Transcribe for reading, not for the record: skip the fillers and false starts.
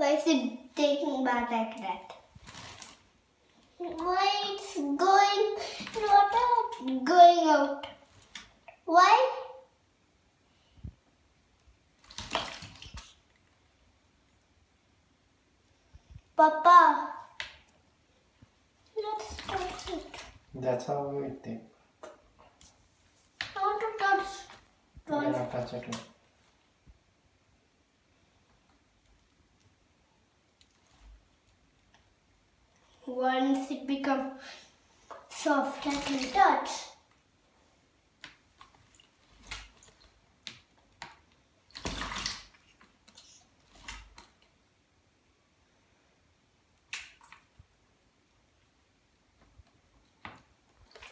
Why is it taking back like that? Why it's going, water going out? Why? Papa, let's touch it. That's how we think. I want to touch. You cannot touch it. Once it becomes soft, I can touch.